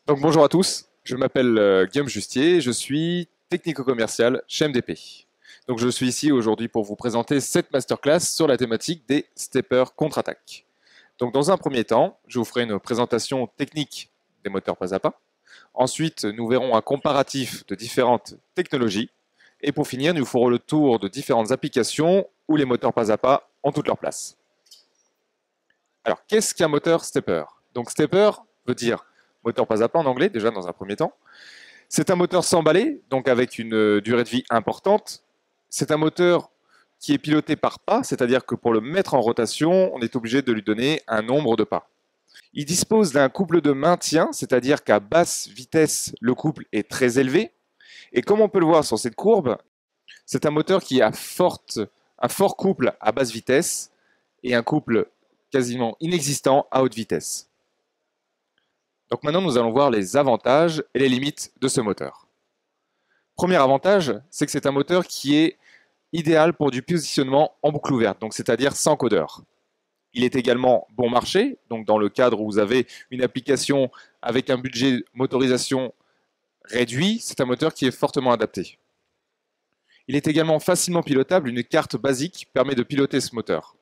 Donc bonjour à tous, je m'appelle Guillaume Justier, je suis technico-commercial chez MDP. Donc je suis ici aujourd'hui pour vous présenter cette masterclass sur la thématique des steppers contre-attaque. Donc dans un premier temps, je vous ferai une présentation technique des moteurs pas à pas. Ensuite, nous verrons un comparatif de différentes technologies. Et pour finir, nous ferons le tour de différentes applications où les moteurs pas à pas ont toute leur place. Alors, qu'est-ce qu'un moteur stepper? Donc stepper veut dire moteur pas à pas en anglais, déjà dans un premier temps. C'est un moteur sans balai, donc avec une durée de vie importante. C'est un moteur qui est piloté par pas, c'est-à-dire que pour le mettre en rotation, on est obligé de lui donner un nombre de pas. Il dispose d'un couple de maintien, c'est-à-dire qu'à basse vitesse, le couple est très élevé. Et comme on peut le voir sur cette courbe, c'est un moteur qui a un fort couple à basse vitesse et un couple quasiment inexistant à haute vitesse. Donc maintenant, nous allons voir les avantages et les limites de ce moteur. Premier avantage, c'est que c'est un moteur qui est idéal pour du positionnement en boucle ouverte, donc c'est-à-dire sans codeur. Il est également bon marché, donc dans le cadre où vous avez une application avec un budget motorisation réduit, c'est un moteur qui est fortement adapté. Il est également facilement pilotable, une carte basique permet de piloter ce moteur.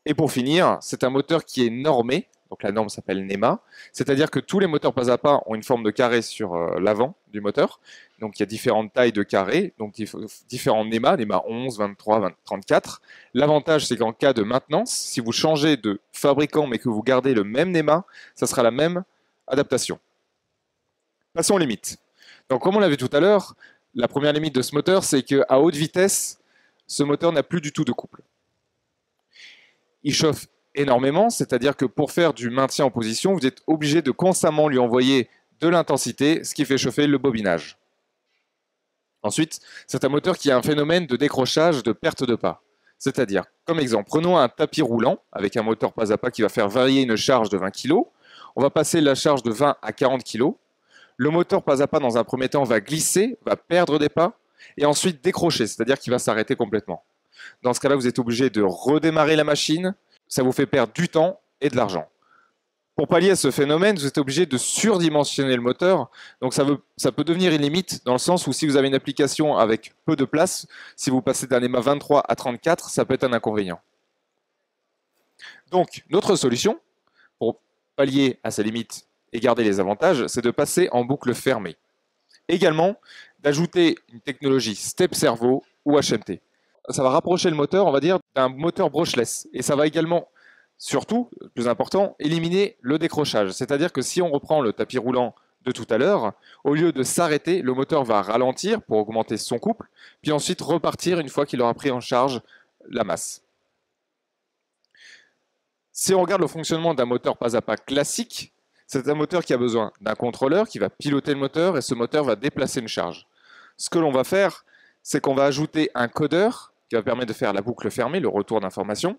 Et pour finir, c'est un moteur qui est normé, donc la norme s'appelle NEMA, c'est-à-dire que tous les moteurs pas à pas ont une forme de carré sur l'avant du moteur. Donc il y a différentes tailles de carrés, donc différents NEMA, NEMA 11, 23, 20, 34. L'avantage, c'est qu'en cas de maintenance, si vous changez de fabricant mais que vous gardez le même NEMA, ça sera la même adaptation. Passons aux limites. Donc comme on l'a vu tout à l'heure, la première limite de ce moteur, c'est qu'à haute vitesse, ce moteur n'a plus du tout de couple. Il chauffe énormément, c'est-à-dire que pour faire du maintien en position, vous êtes obligé de constamment lui envoyer de l'intensité, ce qui fait chauffer le bobinage. Ensuite, c'est un moteur qui a un phénomène de décrochage, de perte de pas. C'est-à-dire, comme exemple, prenons un tapis roulant avec un moteur pas à pas qui va faire varier une charge de 20 kg. On va passer la charge de 20 à 40 kg. Le moteur pas à pas, dans un premier temps, va glisser, va perdre des pas et ensuite décrocher, c'est-à-dire qu'il va s'arrêter complètement. Dans ce cas-là, vous êtes obligé de redémarrer la machine. Ça vous fait perdre du temps et de l'argent. Pour pallier à ce phénomène, vous êtes obligé de surdimensionner le moteur. Donc ça peut devenir une limite dans le sens où si vous avez une application avec peu de place, si vous passez d'un EMA 23 à 34, ça peut être un inconvénient. Donc notre solution pour pallier à ces limites et garder les avantages, c'est de passer en boucle fermée. Également, d'ajouter une technologie step servo ou HMT. Ça va rapprocher le moteur, on va dire, d'un moteur brushless. Et ça va également, surtout, le plus important, éliminer le décrochage. C'est-à-dire que si on reprend le tapis roulant de tout à l'heure, au lieu de s'arrêter, le moteur va ralentir pour augmenter son couple, puis ensuite repartir une fois qu'il aura pris en charge la masse. Si on regarde le fonctionnement d'un moteur pas à pas classique, c'est un moteur qui a besoin d'un contrôleur qui va piloter le moteur et ce moteur va déplacer une charge. Ce que l'on va faire, c'est qu'on va ajouter un codeur qui va permettre de faire la boucle fermée, le retour d'information.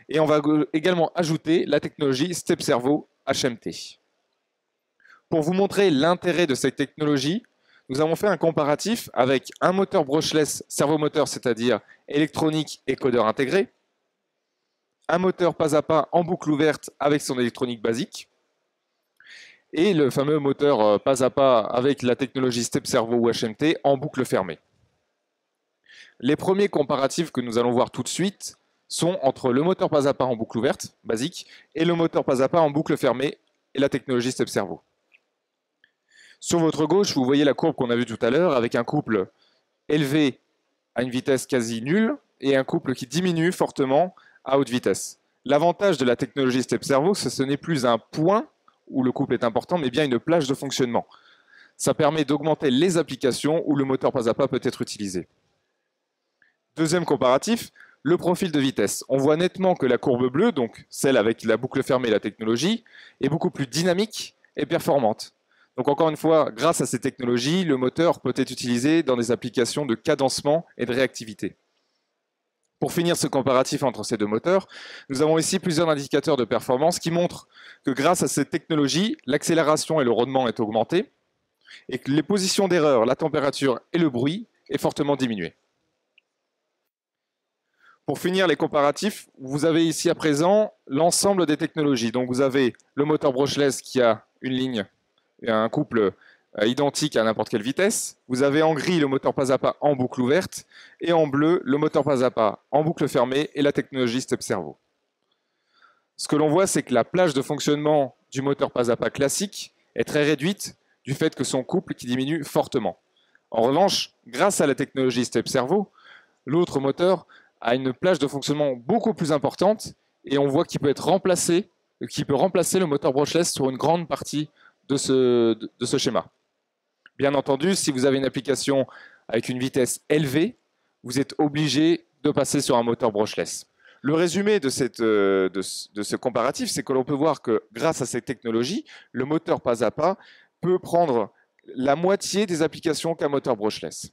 Et on va également ajouter la technologie Step Servo HMT. Pour vous montrer l'intérêt de cette technologie, nous avons fait un comparatif avec un moteur brushless servomoteur, c'est-à-dire électronique et codeur intégré, un moteur pas à pas en boucle ouverte avec son électronique basique, et le fameux moteur pas à pas avec la technologie Step Servo ou HMT en boucle fermée. Les premiers comparatifs que nous allons voir tout de suite sont entre le moteur pas à pas en boucle ouverte, basique, et le moteur pas à pas en boucle fermée et la technologie Step Servo. Sur votre gauche, vous voyez la courbe qu'on a vue tout à l'heure avec un couple élevé à une vitesse quasi nulle et un couple qui diminue fortement à haute vitesse. L'avantage de la technologie Step Servo, c'est que ce n'est plus un point où le couple est important, mais bien une plage de fonctionnement. Ça permet d'augmenter les applications où le moteur pas à pas peut être utilisé. Deuxième comparatif, le profil de vitesse. On voit nettement que la courbe bleue, donc celle avec la boucle fermée et la technologie, est beaucoup plus dynamique et performante. Donc encore une fois, grâce à ces technologies, le moteur peut être utilisé dans des applications de cadencement et de réactivité. Pour finir ce comparatif entre ces deux moteurs, nous avons ici plusieurs indicateurs de performance qui montrent que grâce à cette technologie, l'accélération et le rendement est augmenté et que les positions d'erreur, la température et le bruit est fortement diminué. Pour finir les comparatifs, vous avez ici à présent l'ensemble des technologies. Donc vous avez le moteur brushless qui a une ligne un couple identique à n'importe quelle vitesse. Vous avez en gris le moteur pas à pas en boucle ouverte et en bleu le moteur pas à pas en boucle fermée et la technologie Step Servo. Ce que l'on voit, c'est que la plage de fonctionnement du moteur pas à pas classique est très réduite du fait que son couple qui diminue fortement. En revanche, grâce à la technologie Step Servo, l'autre moteur a une plage de fonctionnement beaucoup plus importante et on voit qu'il peut remplacer le moteur brushless sur une grande partie de ce schéma. Bien entendu, si vous avez une application avec une vitesse élevée, vous êtes obligé de passer sur un moteur brushless. Le résumé de ce comparatif, c'est que l'on peut voir que grâce à cette technologie, le moteur pas à pas peut prendre la moitié des applications qu'un moteur brushless.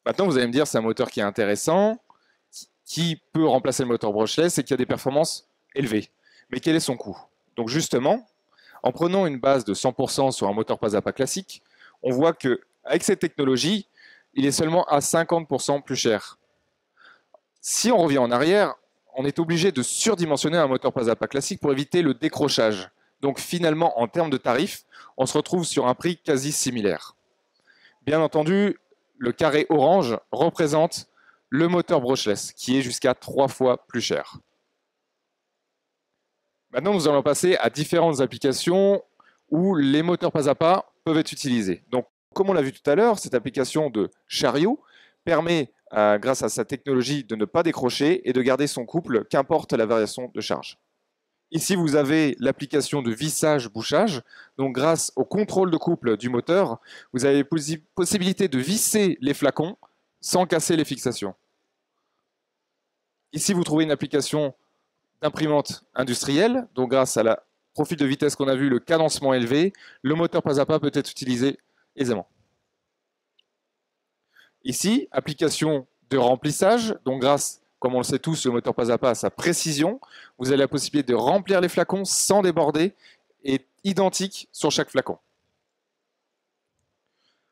Maintenant, vous allez me dire, c'est un moteur qui est intéressant, qui peut remplacer le moteur brushless et qui a des performances élevées. Mais quel est son coût? Donc justement, en prenant une base de 100% sur un moteur pas à pas classique, on voit qu'avec cette technologie, il est seulement à 50% plus cher. Si on revient en arrière, on est obligé de surdimensionner un moteur pas à pas classique pour éviter le décrochage. Donc finalement, en termes de tarifs, on se retrouve sur un prix quasi similaire. Bien entendu, le carré orange représente le moteur brushless, qui est jusqu'à 3 fois plus cher. Maintenant, nous allons passer à différentes applications où les moteurs pas à pas peuvent être utilisés. Donc, comme on l'a vu tout à l'heure, cette application de chariot permet, grâce à sa technologie, de ne pas décrocher et de garder son couple, qu'importe la variation de charge. Ici, vous avez l'application de vissage-bouchage. Donc, grâce au contrôle de couple du moteur, vous avez la possibilité de visser les flacons sans casser les fixations. Ici, vous trouvez une application d'imprimante industrielle. Donc, grâce à la profil de vitesse qu'on a vu, le cadencement élevé, le moteur pas à pas peut être utilisé aisément. Ici, application de remplissage. Donc, grâce, comme on le sait tous, le moteur pas à pas a sa précision. Vous avez la possibilité de remplir les flacons sans déborder et identique sur chaque flacon.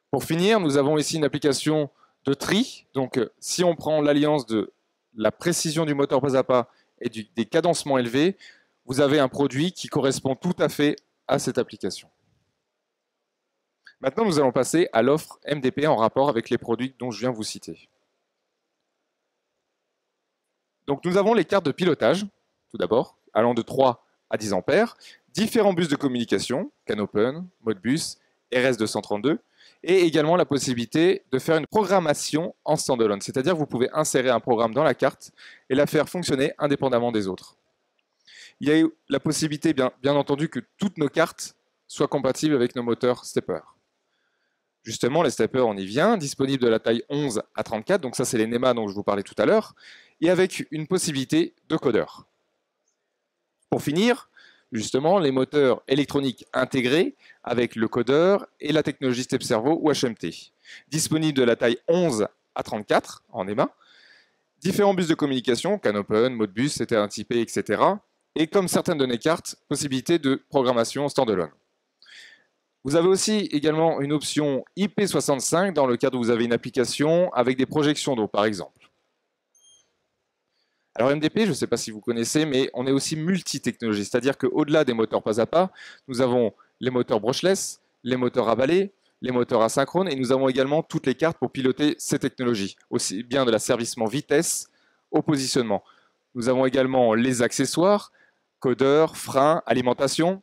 Pour finir, nous avons ici une application de tri. Donc, si on prend l'alliance de la précision du moteur pas à pas et des cadencements élevés, vous avez un produit qui correspond tout à fait à cette application. Maintenant, nous allons passer à l'offre MDP en rapport avec les produits dont je viens vous citer. Donc, nous avons les cartes de pilotage, tout d'abord, allant de 3 à 10 ampères, différents bus de communication, CAN-Open, Modbus, RS232, et également la possibilité de faire une programmation en standalone, c'est-à-dire que vous pouvez insérer un programme dans la carte et la faire fonctionner indépendamment des autres. Il y a la possibilité, bien entendu, que toutes nos cartes soient compatibles avec nos moteurs stepper. Justement, les steppers, on y vient, disponibles de la taille 11 à 34, donc ça c'est les NEMA dont je vous parlais tout à l'heure, et avec une possibilité de codeur. Pour finir, justement, les moteurs électroniques intégrés avec le codeur et la technologie Step Servo ou HMT. Disponibles de la taille 11 à 34 en NEMA, différents bus de communication, CAN-Open, Modbus, Ethernet-IP, etc. Et comme certaines de nos cartes, possibilité de programmation standalone. Vous avez aussi également une option IP65 dans le cas où vous avez une application avec des projections d'eau, par exemple. Alors MDP, je ne sais pas si vous connaissez, mais on est aussi multi-technologie, c'est-à-dire qu'au-delà des moteurs pas à pas, nous avons les moteurs brushless, les moteurs à balai, les moteurs asynchrones, et nous avons également toutes les cartes pour piloter ces technologies, aussi bien de l'asservissement vitesse au positionnement. Nous avons également les accessoires, codeurs, freins, alimentation,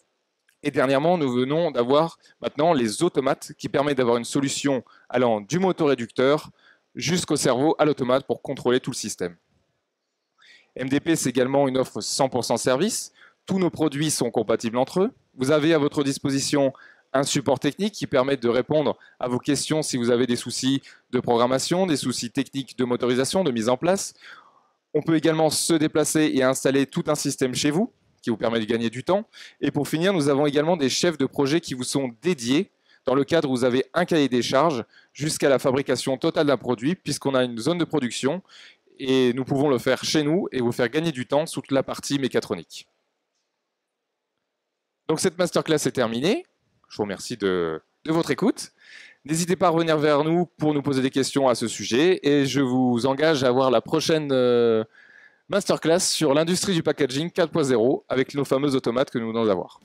et dernièrement, nous venons d'avoir maintenant les automates qui permettent d'avoir une solution allant du motoréducteur jusqu'au cerveau à l'automate pour contrôler tout le système. MDP, c'est également une offre 100% service. Tous nos produits sont compatibles entre eux. Vous avez à votre disposition un support technique qui permet de répondre à vos questions si vous avez des soucis de programmation, des soucis techniques de motorisation, de mise en place. On peut également se déplacer et installer tout un système chez vous qui vous permet de gagner du temps. Et pour finir, nous avons également des chefs de projet qui vous sont dédiés dans le cadre où vous avez un cahier des charges jusqu'à la fabrication totale d'un produit, puisqu'on a une zone de production et nous pouvons le faire chez nous et vous faire gagner du temps sur toute la partie mécatronique. Donc cette masterclass est terminée. Je vous remercie de votre écoute. N'hésitez pas à revenir vers nous pour nous poser des questions à ce sujet et je vous engage à voir la prochaine masterclass sur l'industrie du packaging 4.0 avec nos fameux automates que nous venons d'avoir.